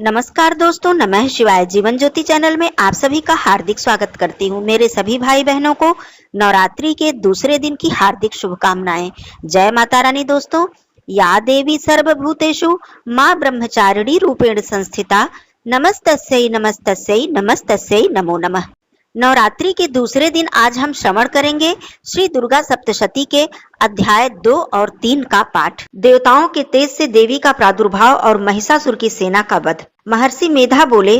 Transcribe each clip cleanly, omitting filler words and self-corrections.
नमस्कार दोस्तों, नमः शिवाय। जीवन ज्योति चैनल में आप सभी का हार्दिक स्वागत करती हूँ। मेरे सभी भाई बहनों को नवरात्रि के दूसरे दिन की हार्दिक शुभकामनाएं। जय माता रानी। दोस्तों, या देवी सर्वभूतेषु माँ ब्रह्मचारिणी रूपेण संस्थिता, नमस्तस्यै नमस्तस्यै नमस्तस्यै नमो नमः। नवरात्रि के दूसरे दिन आज हम श्रवण करेंगे श्री दुर्गा सप्तशती के अध्याय 2 और 3 का पाठ। देवताओं के तेज से देवी का प्रादुर्भाव और महिषासुर की सेना का वध। महर्षि मेधा बोले,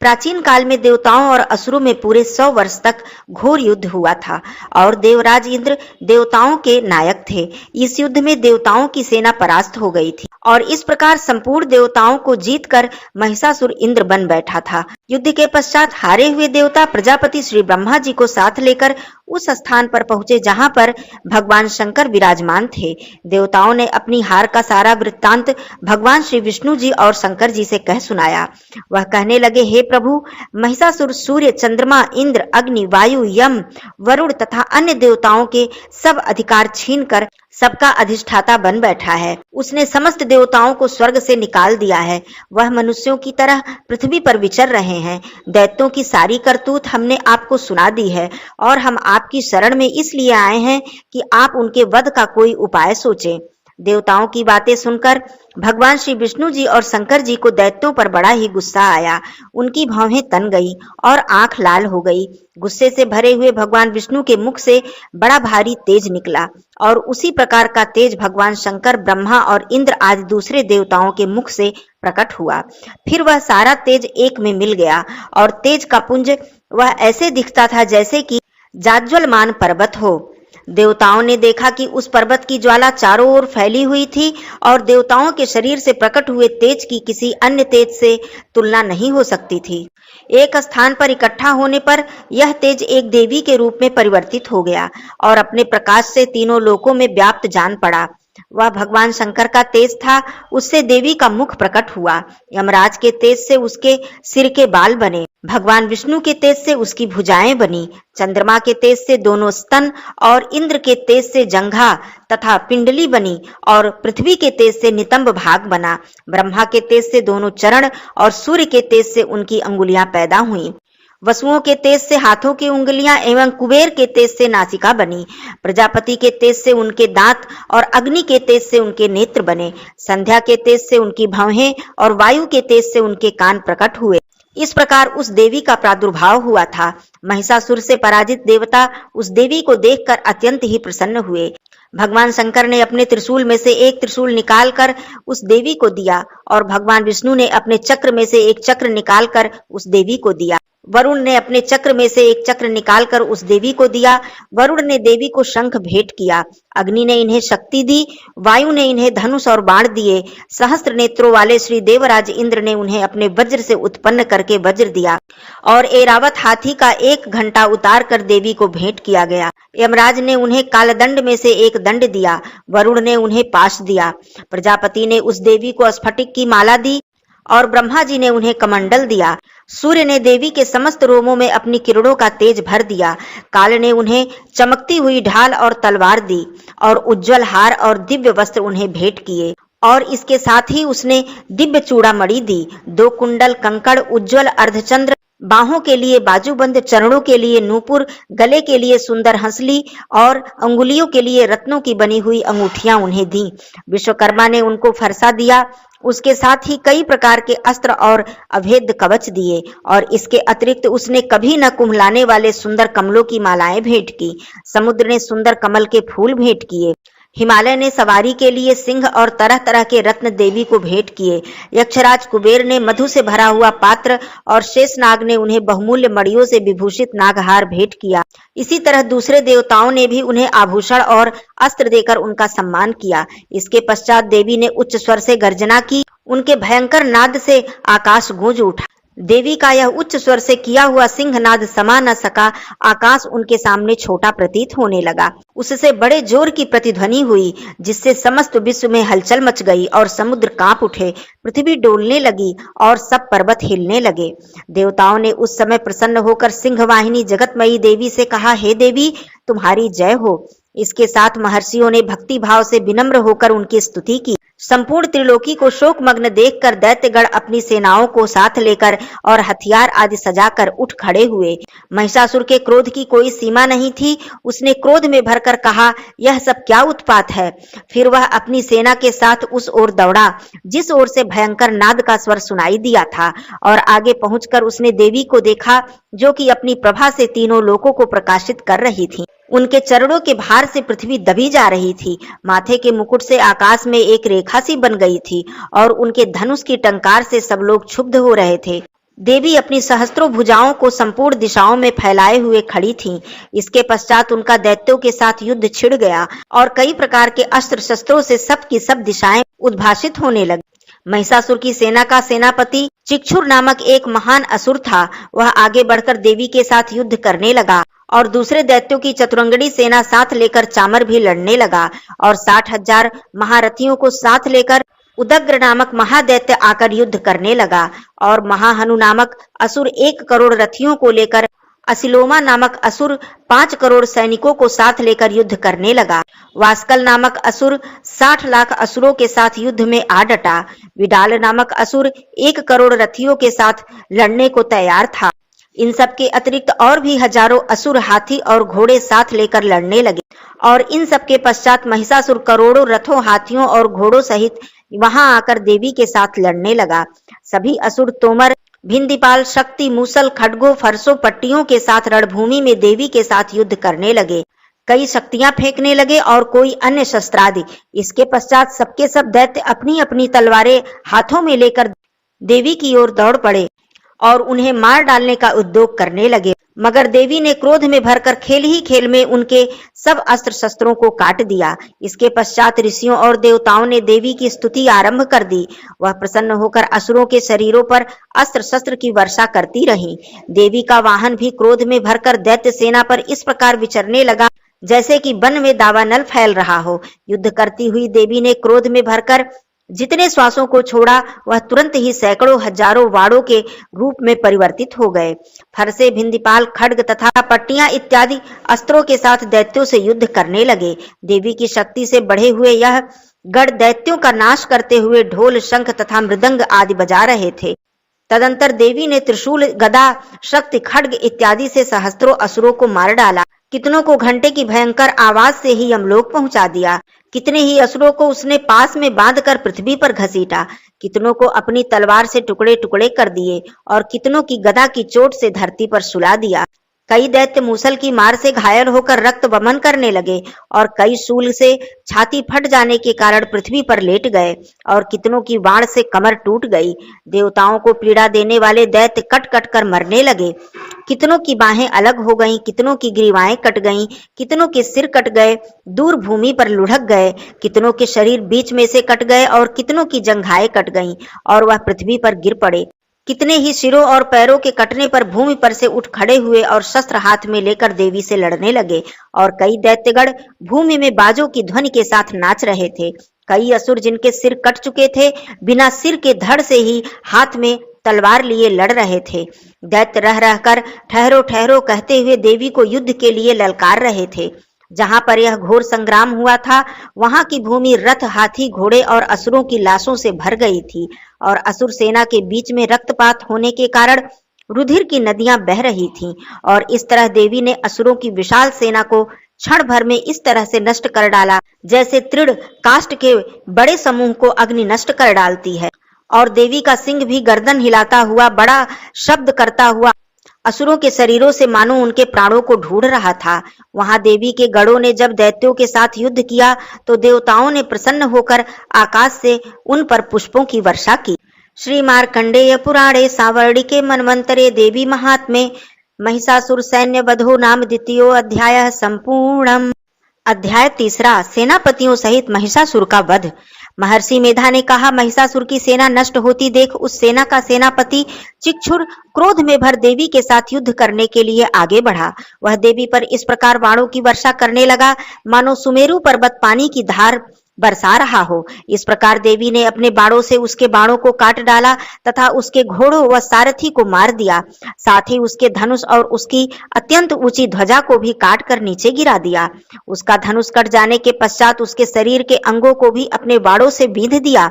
प्राचीन काल में देवताओं और असुरों में पूरे 100 वर्ष तक घोर युद्ध हुआ था और देवराज इंद्र देवताओं के नायक थे। इस युद्ध में देवताओं की सेना परास्त हो गई थी और इस प्रकार संपूर्ण देवताओं को जीतकर महिषासुर इंद्र बन बैठा था। युद्ध के पश्चात हारे हुए देवता प्रजापति श्री ब्रह्मा जी को साथ लेकर उस स्थान पर पहुंचे जहां पर भगवान शंकर विराजमान थे। देवताओं ने अपनी हार का सारा वृत्तांत भगवान श्री विष्णु जी और शंकर जी से कह सुनाया। वह कहने लगे, हे प्रभु, महिषासुर सूर्य, चंद्रमा, इंद्र, अग्नि, वायु, यम, वरुण तथा अन्य देवताओं के सब अधिकार छीनकर सबका अधिष्ठाता बन बैठा है। उसने समस्त देवताओं को स्वर्ग से निकाल दिया है। वह मनुष्यों की तरह पृथ्वी पर विचर रहे हैं। दैत्यों की सारी करतूत हमने आपको सुना दी है और हम आपकी शरण में इसलिए आए हैं कि आप उनके वध का कोई उपाय सोचें। देवताओं की बातें सुनकर भगवान श्री विष्णु जी और शंकर जी को दैत्यों पर बड़ा ही गुस्सा आया। उनकी भौहें तन गई और आंख लाल हो गई। गुस्से से भरे हुए भगवान विष्णु के मुख से बड़ा भारी तेज निकला और उसी प्रकार का तेज भगवान शंकर, ब्रह्मा और इंद्र आदि दूसरे देवताओं के मुख से प्रकट हुआ। फिर वह सारा तेज एक में मिल गया और तेज का पुंज वह ऐसे दिखता था जैसे कि जाज्वल्यमान पर्वत हो। देवताओं ने देखा कि उस पर्वत की ज्वाला चारों ओर फैली हुई थी और देवताओं के शरीर से प्रकट हुए तेज की किसी अन्य तेज से तुलना नहीं हो सकती थी। एक स्थान पर इकट्ठा होने पर यह तेज एक देवी के रूप में परिवर्तित हो गया और अपने प्रकाश से तीनों लोकों में व्याप्त जान पड़ा। वह भगवान शंकर का तेज था। उससे देवी का मुख प्रकट हुआ। यमराज के तेज से उसके सिर के बाल बने। भगवान विष्णु के तेज से उसकी भुजाएं बनी। चंद्रमा के तेज से दोनों स्तन और इंद्र के तेज से जंघा तथा पिंडली बनी और पृथ्वी के तेज से नितंब भाग बना। ब्रह्मा के तेज से दोनों चरण और सूर्य के तेज से उनकी अंगुलियां पैदा हुई। वसुओं के तेज से हाथों की उंगलियां एवं कुबेर के तेज से नासिका बनी। प्रजापति के तेज से उनके दांत और अग्नि के तेज से उनके नेत्र बने। संध्या के तेज से उनकी भौहें और वायु के तेज से उनके कान प्रकट हुए। इस प्रकार उस देवी का प्रादुर्भाव हुआ था। महिषासुर से पराजित देवता उस देवी को देखकर अत्यंत ही प्रसन्न हुए। भगवान शंकर ने अपने त्रिशूल में से एक त्रिशूल निकालकर उस देवी को दिया और भगवान विष्णु ने अपने चक्र में से एक चक्र निकालकर उस देवी को दिया। वरुण ने अपने चक्र में से एक चक्र निकालकर उस देवी को दिया। वरुण ने देवी को शंख भेंट किया। अग्नि ने इन्हें शक्ति दी। वायु ने इन्हें धनुष और बाण दिए। सहस्त्र नेत्रों वाले श्री देवराज इंद्र ने उन्हें अपने वज्र से उत्पन्न करके वज्र दिया और ऐरावत हाथी का एक घंटा उतार कर देवी को भेंट किया गया। यमराज ने उन्हें कालदंड में से एक दंड दिया। वरुण ने उन्हें पाश दिया। प्रजापति ने उस देवी को स्फटिक की माला दी और ब्रह्मा जी ने उन्हें कमंडल दिया। सूर्य ने देवी के समस्त रोमों में अपनी किरणों का तेज भर दिया। काल ने उन्हें चमकती हुई ढाल और तलवार दी और उज्जवल हार और दिव्य वस्त्र उन्हें भेंट किए और इसके साथ ही उसने दिव्य चूड़ामणि दी। 2 कुंडल, कंकड़, उज्जवल अर्धचंद्र, बाहों के लिए बाजूबंद, चरणों के लिए नूपुर, गले के लिए सुंदर हंसली और अंगुलियों के लिए रत्नों की बनी हुई अंगूठियां उन्हें दी। विश्वकर्मा ने उनको फरसा दिया। उसके साथ ही कई प्रकार के अस्त्र और अभेद्य कवच दिए और इसके अतिरिक्त उसने कभी न कुम्हलाने वाले सुंदर कमलों की मालाएं भेंट की। समुद्र ने सुंदर कमल के फूल भेंट किए। हिमालय ने सवारी के लिए सिंह और तरह तरह के रत्न देवी को भेंट किए। यक्षराज कुबेर ने मधु से भरा हुआ पात्र और शेषनाग ने उन्हें बहुमूल्य मणियों से विभूषित नागहार भेंट किया। इसी तरह दूसरे देवताओं ने भी उन्हें आभूषण और अस्त्र देकर उनका सम्मान किया। इसके पश्चात देवी ने उच्च स्वर से गर्जना की। उनके भयंकर नाद से आकाश गूंज उठा। देवी का यह उच्च स्वर से किया हुआ सिंहनाद समा न सका। आकाश उनके सामने छोटा प्रतीत होने लगा। उससे बड़े जोर की प्रतिध्वनि हुई जिससे समस्त विश्व में हलचल मच गई और समुद्र कांप उठे, पृथ्वी डोलने लगी और सब पर्वत हिलने लगे। देवताओं ने उस समय प्रसन्न होकर सिंहवाहिनी जगतमयी देवी से कहा, हे देवी, तुम्हारी जय हो। इसके साथ महर्षियों ने भक्ति भाव से विनम्र होकर उनकी स्तुति की। संपूर्ण त्रिलोकी को शोकमग्न देखकर दैत्यगण अपनी सेनाओं को साथ लेकर और हथियार आदि सजाकर उठ खड़े हुए। महिषासुर के क्रोध की कोई सीमा नहीं थी। उसने क्रोध में भरकर कहा, यह सब क्या उत्पात है। फिर वह अपनी सेना के साथ उस ओर दौड़ा जिस ओर से भयंकर नाद का स्वर सुनाई दिया था, और आगे पहुंचकर उसने देवी को देखा जो कि अपनी प्रभा से तीनों लोकों को प्रकाशित कर रही थी। उनके चरणों के भार से पृथ्वी दबी जा रही थी। माथे के मुकुट से आकाश में एक रेखा सी बन गई थी और उनके धनुष की टंकार से सब लोग क्षुब्ध हो रहे थे। देवी अपनी सहस्त्रों भुजाओं को संपूर्ण दिशाओं में फैलाए हुए खड़ी थीं। इसके पश्चात उनका दैत्यों के साथ युद्ध छिड़ गया और कई प्रकार के अस्त्र शस्त्रों से सब की सब दिशाएं उद्भासित होने लगी। महिषासुर की सेना का सेनापति चिक्षुर नामक एक महान असुर था। वह आगे बढ़कर देवी के साथ युद्ध करने लगा और दूसरे दैत्यों की चतुरंगड़ी सेना साथ लेकर चामर भी लड़ने लगा और 60,000 महारथियों को साथ लेकर उदग्र नामक महादैत्य आकर युद्ध करने लगा और महाहनु नामक असुर 1 करोड़ रथियों को लेकर असिलोमा नामक असुर 5 करोड़ सैनिकों को साथ लेकर युद्ध करने लगा। वास्कल नामक असुर 60 लाख असुरों के साथ युद्ध में आ डटा। विडाल नामक असुर 1 करोड़ रथियों के साथ लड़ने को तैयार था। इन सब के अतिरिक्त और भी हजारों असुर हाथी और घोड़े साथ लेकर लड़ने लगे और इन सब के पश्चात महिषासुर करोड़ों रथों, हाथियों और घोड़ों सहित वहां आकर देवी के साथ लड़ने लगा। सभी असुर तोमर, भिंदीपाल, शक्ति, मूसल, खड्गों, फरसों, पट्टियों के साथ रणभूमि में देवी के साथ युद्ध करने लगे। कई शक्तियां फेंकने लगे और कोई अन्य शस्त्रादि। इसके पश्चात सबके सब दैत्य अपनी अपनी तलवारें हाथों में लेकर देवी की ओर दौड़ पड़े और उन्हें मार डालने का उद्योग करने लगे। मगर देवी ने क्रोध में भरकर खेल ही खेल में उनके सब अस्त्र शस्त्रों को काट दिया। इसके पश्चात ऋषियों और देवताओं ने देवी की स्तुति आरंभ कर दी। वह प्रसन्न होकर असुरों के शरीरों पर अस्त्र शस्त्र की वर्षा करती रही। देवी का वाहन भी क्रोध में भरकर दैत्य सेना पर इस प्रकार विचरने लगा जैसे कि वन में दावानल फैल रहा हो। युद्ध करती हुई देवी ने क्रोध में भरकर जितने श्वासों को छोड़ा वह तुरंत ही सैकड़ों हजारों वाड़ों के रूप में परिवर्तित हो गए। फरसे, भिंदीपाल, खड्ग तथा पट्टियां इत्यादि अस्त्रों के साथ दैत्यों से युद्ध करने लगे। देवी की शक्ति से बढ़े हुए यह गढ़ दैत्यों का नाश करते हुए ढोल, शंख तथा मृदंग आदि बजा रहे थे। तदंतर देवी ने त्रिशूल, गदा, शक्ति, खड्ग इत्यादि से सहस्त्रों असुरों को मार डाला। कितनों को घंटे की भयंकर आवाज से ही यमलोक पहुंचा दिया। कितने ही असुरों को उसने पास में बांधकर पृथ्वी पर घसीटा। कितनों को अपनी तलवार से टुकड़े टुकड़े कर दिए और कितनों की गदा की चोट से धरती पर सुला दिया। कई दैत्य मूसल की मार से घायल होकर रक्त वमन करने लगे और कई शूल से छाती फट जाने के कारण पृथ्वी पर लेट गए और कितनों की बाण से कमर टूट गई। देवताओं को पीड़ा देने वाले दैत्य कट कट कर मरने लगे। कितनों की बाहें अलग हो गईं, कितनों की ग्रीवाएं कट गईं, कितनों के सिर कट गए, दूर भूमि पर लुढ़क गए। कितनों के शरीर बीच में से कट गए और कितनों की जंघाएं कट गईं और वह पृथ्वी पर गिर पड़े। कितने ही सिरों और पैरों के कटने पर भूमि पर से उठ खड़े हुए और शस्त्र हाथ में लेकर देवी से लड़ने लगे और कई दैत्यगण भूमि में बाजों की ध्वनि के साथ नाच रहे थे। कई असुर जिनके सिर कट चुके थे बिना सिर के धड़ से ही हाथ में तलवार लिए लड़ रहे थे। दैत्य रह रहकर ठहरो ठहरो कहते हुए देवी को युद्ध के लिए ललकार रहे थे। जहां पर यह घोर संग्राम हुआ था वहां की भूमि रथ, हाथी, घोड़े और असुरों की लाशों से भर गई थी और असुर सेना के बीच में रक्तपात होने के कारण रुधिर की नदियां बह रही थीं और इस तरह देवी ने असुरों की विशाल सेना को क्षण भर में इस तरह से नष्ट कर डाला जैसे तृण काष्ठ के बड़े समूह को अग्नि नष्ट कर डालती है। और देवी का सिंह भी गर्दन हिलाता हुआ बड़ा शब्द करता हुआ असुरों के शरीरों से मानो उनके प्राणों को ढूंढ रहा था। वहां देवी के गढ़ों ने जब दैत्यों के साथ युद्ध किया तो देवताओं ने प्रसन्न होकर आकाश से उन पर पुष्पों की वर्षा की। श्री मार्कंडेय पुराणे सावर्णिके मन्वंतरे देवी महात्म्ये महिषासुर सैन्य वधो नाम द्वितीयो अध्याय संपूर्णम। अध्याय 3, सेनापतियों सहित महिषासुर का वध। महर्षि मेधा ने कहा, महिषासुर की सेना नष्ट होती देख उस सेना का सेनापति चिक्षुर क्रोध में भर देवी के साथ युद्ध करने के लिए आगे बढ़ा। वह देवी पर इस प्रकार बाणों की वर्षा करने लगा मानो सुमेरु पर्वत पानी की धार बरसा रहा हो। इस प्रकार देवी ने अपने बाणों से उसके बाणों को काट डाला तथा उसके घोड़ों व सारथी को मार दिया। साथ ही उसके धनुष और उसकी अत्यंत ऊंची ध्वजा को भी काट कर नीचे गिरा दिया। उसका धनुष कट जाने के पश्चात उसके शरीर के अंगों को भी अपने बाणों से बींध दिया।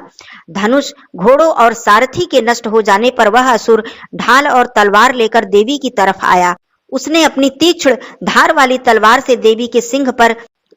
धनुष, घोड़ों और सारथी के नष्ट हो जाने पर वह असुर ढाल और तलवार लेकर देवी की तरफ आया। उसने अपनी तीक्ष्ण धार वाली तलवार से देवी के सिंह पर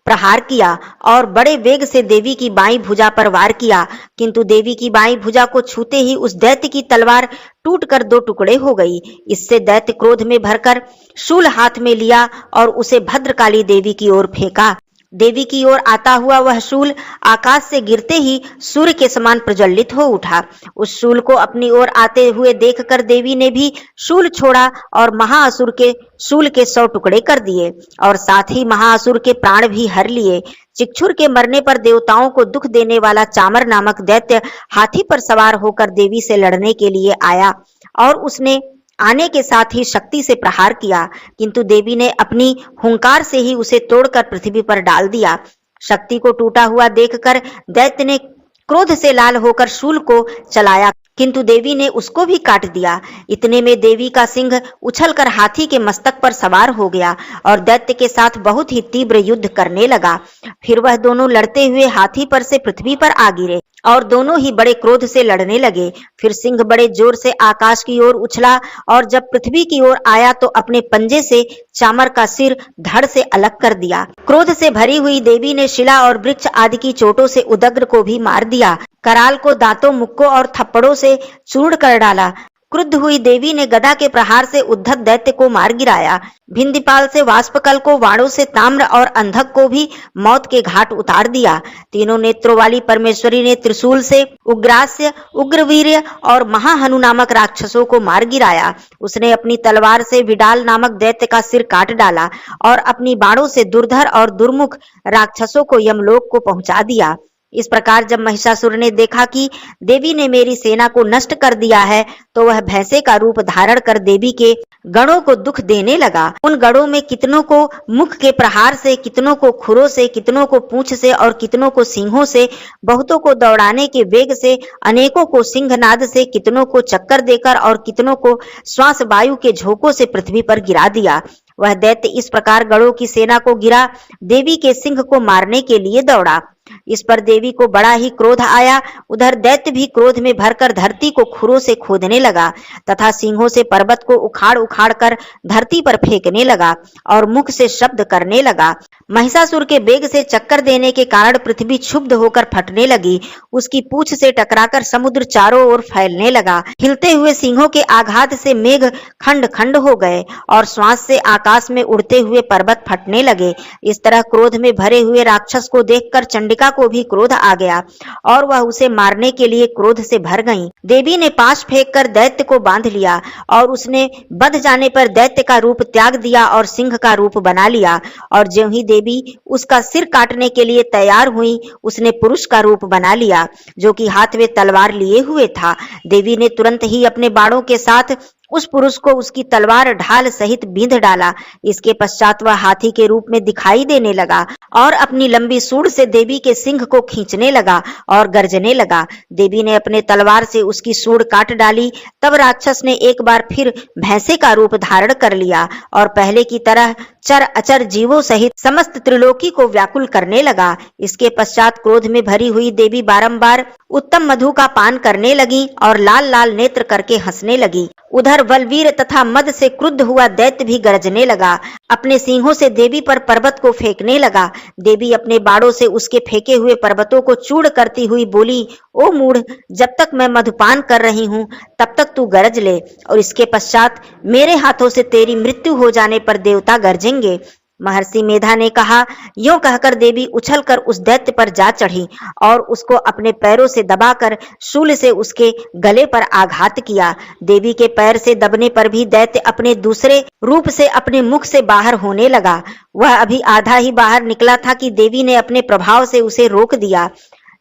प्रहार किया और बड़े वेग से देवी की बाईं भुजा पर वार किया, किंतु देवी की बाईं भुजा को छूते ही उस दैत्य की तलवार टूटकर दो टुकड़े हो गई। इससे दैत्य क्रोध में भरकर शूल हाथ में लिया और उसे भद्रकाली देवी की ओर फेंका। देवी की ओर आता हुआ वह शूल आकाश से गिरते ही सूर्य के समान प्रज्वलित हो उठा। उस शूल को अपनी ओर आते हुए देखकर देवी ने भी शूल छोड़ा और महाअसुर के शूल के 100 टुकड़े कर दिए और साथ ही महाअसुर के प्राण भी हर लिए। चिक्षुर के मरने पर देवताओं को दुख देने वाला चामर नामक दैत्य हाथी पर सवार होकर देवी से लड़ने के लिए आया और उसने आने के साथ ही शक्ति से प्रहार किया, किंतु देवी ने अपनी हुंकार से ही उसे तोड़कर पृथ्वी पर डाल दिया। शक्ति को टूटा हुआ देखकर दैत्य ने क्रोध से लाल होकर शूल को चलाया, किंतु देवी ने उसको भी काट दिया। इतने में देवी का सिंह उछलकर हाथी के मस्तक पर सवार हो गया और दैत्य के साथ बहुत ही तीव्र युद्ध करने लगा। फिर वह दोनों लड़ते हुए हाथी पर से पृथ्वी पर आ गिरे और दोनों ही बड़े क्रोध से लड़ने लगे। फिर सिंह बड़े जोर से आकाश की ओर उछला और जब पृथ्वी की ओर आया तो अपने पंजे से चामर का सिर धड़ से अलग कर दिया। क्रोध से भरी हुई देवी ने शिला और वृक्ष आदि की चोटों से उदग्र को भी मार दिया। कराल को दांतों, मुक्कों और थप्पड़ों से चूर्ण कर डाला। क्रुद्ध हुई देवी ने गदा के प्रहार से उद्धत दैत्य को मार गिराया। भिंदीपाल से वाष्पकल को, वाणों से ताम्र और अंधक को भी मौत के घाट उतार दिया। तीनों नेत्रों वाली परमेश्वरी ने त्रिशूल से उग्रास्य, उग्रवीर्य और महाहनु नामक राक्षसों को मार गिराया। उसने अपनी तलवार से विडाल नामक दैत्य का सिर काट डाला और अपनी बाणों से दुर्धर और दुर्मुख राक्षसों को यमलोक को पहुंचा दिया। इस प्रकार जब महिषासुर ने देखा कि देवी ने मेरी सेना को नष्ट कर दिया है, तो वह भैंसे का रूप धारण कर देवी के गणों को दुख देने लगा। उन गणों में कितनों को मुख के प्रहार से, कितनों को खुरों से, कितनों को पूंछ से और कितनों को सींगों से, बहुतों को दौड़ाने के वेग से, अनेकों को सिंहनाद से, कितनों को चक्कर देकर और कितनों को श्वास वायु के झोंकों से पृथ्वी पर गिरा दिया। वह दैत्य इस प्रकार गणों की सेना को गिरा देवी के सिंह को मारने के लिए दौड़ा। इस पर देवी को बड़ा ही क्रोध आया। उधर दैत्य भी क्रोध में भरकर धरती को खुरों से खोदने लगा तथा सिंहों से पर्वत को उखाड़ उखाड़ कर धरती पर फेंकने लगा और मुख से शब्द करने लगा। महिषासुर के बेग से चक्कर देने के कारण पृथ्वी क्षुब्ध होकर फटने लगी। उसकी पूंछ से टकराकर समुद्र चारों ओर फैलने लगा। हिलते हुए सिंहों के आघात से मेघ खंड खंड हो गए और श्वास से आकाश में उड़ते हुए पर्वत फटने लगे। इस तरह क्रोध में भरे हुए राक्षस को देखकर चंडिका को भी क्रोध आ गया और वह उसे मारने के लिए क्रोध से भर गईं। देवी ने पाश फेंककर दैत्य को बांध लिया और उसने बंध जाने पर दैत्य का रूप त्याग दिया और सिंह का रूप बना लिया। और ज्यों ही देवी उसका सिर काटने के लिए तैयार हुई, उसने पुरुष का रूप बना लिया जो कि हाथ में तलवार लिए हुए था। देवी ने तुरंत ही अपने बाणों के साथ उस पुरुष को उसकी तलवार ढाल सहित बींध डाला। इसके पश्चात वह हाथी के रूप में दिखाई देने लगा और अपनी लंबी सूंड से देवी के सिंह को खींचने लगा और गर्जने लगा। देवी ने अपने तलवार से उसकी सूंड काट डाली। तब राक्षस ने एक बार फिर भैंसे का रूप धारण कर लिया और पहले की तरह चर अचर जीवों सहित समस्त त्रिलोकी को व्याकुल करने लगा। इसके पश्चात क्रोध में भरी हुई देवी बारंबार उत्तम मधु का पान करने लगी और लाल लाल नेत्र करके हंसने लगी। उधर बलवीर तथा मद से क्रुद्ध हुआ दैत्य भी गरजने लगा। अपने सिंहों से देवी पर पर्वत को फेंकने लगा। देवी अपने बाणों से उसके फेंके हुए पर्वतों को चूर्ण करती हुई बोली, ओ मूढ़, जब तक मैं मधुपान कर रही हूँ तब तक तू गरज ले और इसके पश्चात मेरे हाथों से तेरी मृत्यु हो जाने पर देवता गरजेंगे। महर्षि मेधा ने कहा। यूं कहकर देवी उछलकर उस दैत्य पर जा चढ़ी और उसको अपने पैरों से दबाकर शूल से उसके गले पर आघात किया। देवी के पैर से दबने पर भी दैत्य अपने दूसरे रूप से अपने मुख से बाहर होने लगा। वह अभी आधा ही बाहर निकला था कि देवी ने अपने प्रभाव से उसे रोक दिया।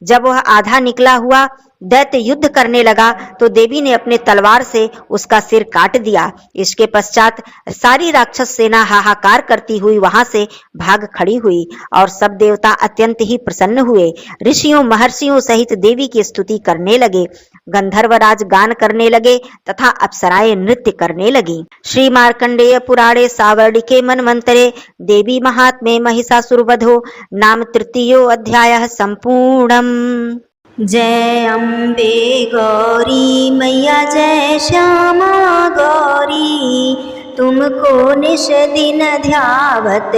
जब वह आधा निकला हुआ दैत्य युद्ध करने लगा तो देवी ने अपने तलवार से उसका सिर काट दिया। इसके पश्चात सारी राक्षस सेना हाहाकार करती हुई वहां से भाग खड़ी हुई और सब देवता अत्यंत ही प्रसन्न हुए। ऋषियों महर्षियों सहित देवी की स्तुति करने लगे। गंधर्वराज गान करने लगे तथा अप्सराएं नृत्य करने लगी। श्री मार्कंडेय पुराणे सावर्णिके मन्वंतरे देवी महात्म्ये महिषासुरवधो नाम तृतीयो अध्यायः संपूर्णम्। जय अम्बे गौरी मैया जय श्यामा गौरी, तुमको निश दिन ध्यावत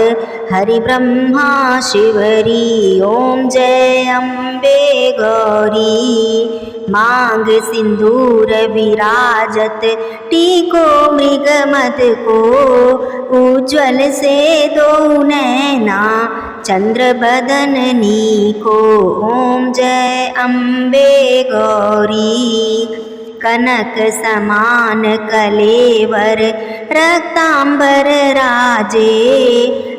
हरि ब्रह्मा शिवरी। ओम जय अम्बे गौरी, मांग सिंदूर विराजत टीको मृग मद को, उज्ज्वल से दो नैना चंद्र बदन नीको। ओम जय अम्बे गौरी, कनक समान कलेवर रक्तांबर राजे,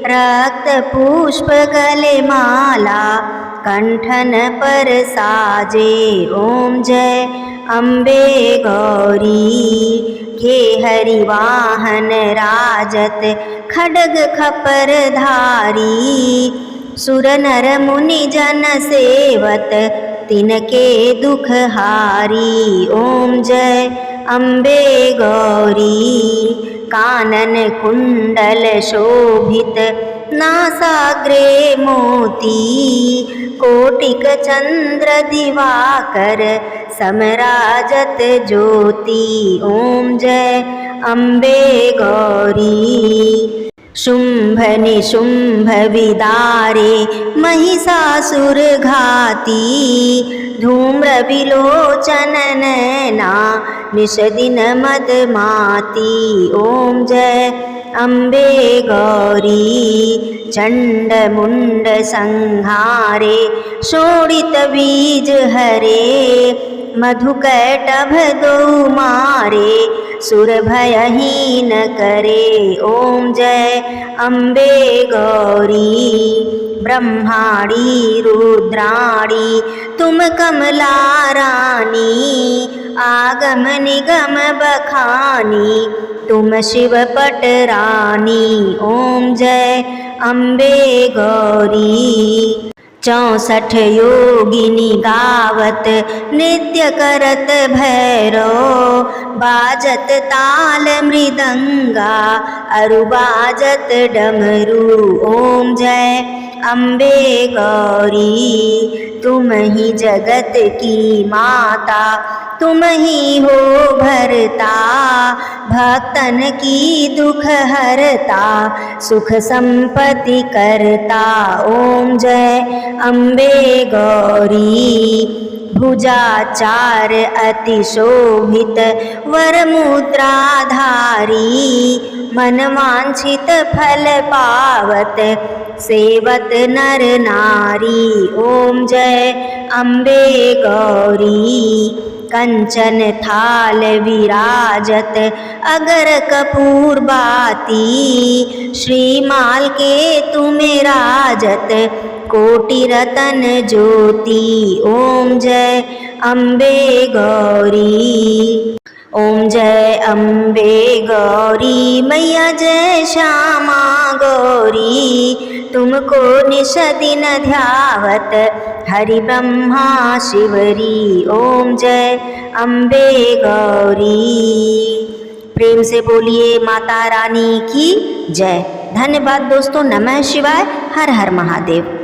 रक्त पुष्प गले माला कंठन पर साजे। ओम जय अम्बे गौरी, के हरि वाहन राजत खड्ग खपर धारी, सुर नर मुनि जन सेवत तिनके दुख हारी। ओम जय अम्बे गौरी, कानन कुंडल शोभित नासाग्रे मोती, कोटिक चंद्र दिवाकर समराजत ज्योति। ओम जय अम्बे गौरी, शुंभ निशुंभ विदारे महिषासुर घाती, धूम्र विलोचन नैना निश दिन मद माती। ओम जय अम्बे गौरी, चंड मुंड संहारे शोणित बीज हरे, मधुकैटभ दो मारे सुर भयहीन करे। ओम जय अम्बे गौरी, ब्रह्माणी रुद्राणी तुम कमला रानी, आगम निगम बखानी तुम शिव पट रानी। ओम जय अम्बे गौरी, 64 योगिनी गावत नित्य करत भैरो, बाजत ताल मृदंगा अरु बाजत डमरू। ओम जय अम्बे गौरी, तुम ही जगत की माता तुम ही हो भरता, भक्तन की दुख हरता सुख संपत्ति करता। ओम जय अम्बे गौरी, भुजाचार अति शोभित वर मुद्राधारी, मन वांछित फल पावत सेवत नर नारी। ओम जय अम्बे गौरी, कंचन थाल विराजत अगर कपूर बाती, श्रीमाल के तुम्हें राजत कोटि रतन ज्योति। ओम जय अम्बे गौरी, ओम जय अम्बे गौरी मैया जय श्यामा गौरी, तुमको निश दिन ध्यावत हरि ब्रह्मा शिवरी। ओम जय अम्बे गौरी। प्रेम से बोलिए माता रानी की जय। धन्यवाद दोस्तों। नमः शिवाय। हर हर महादेव।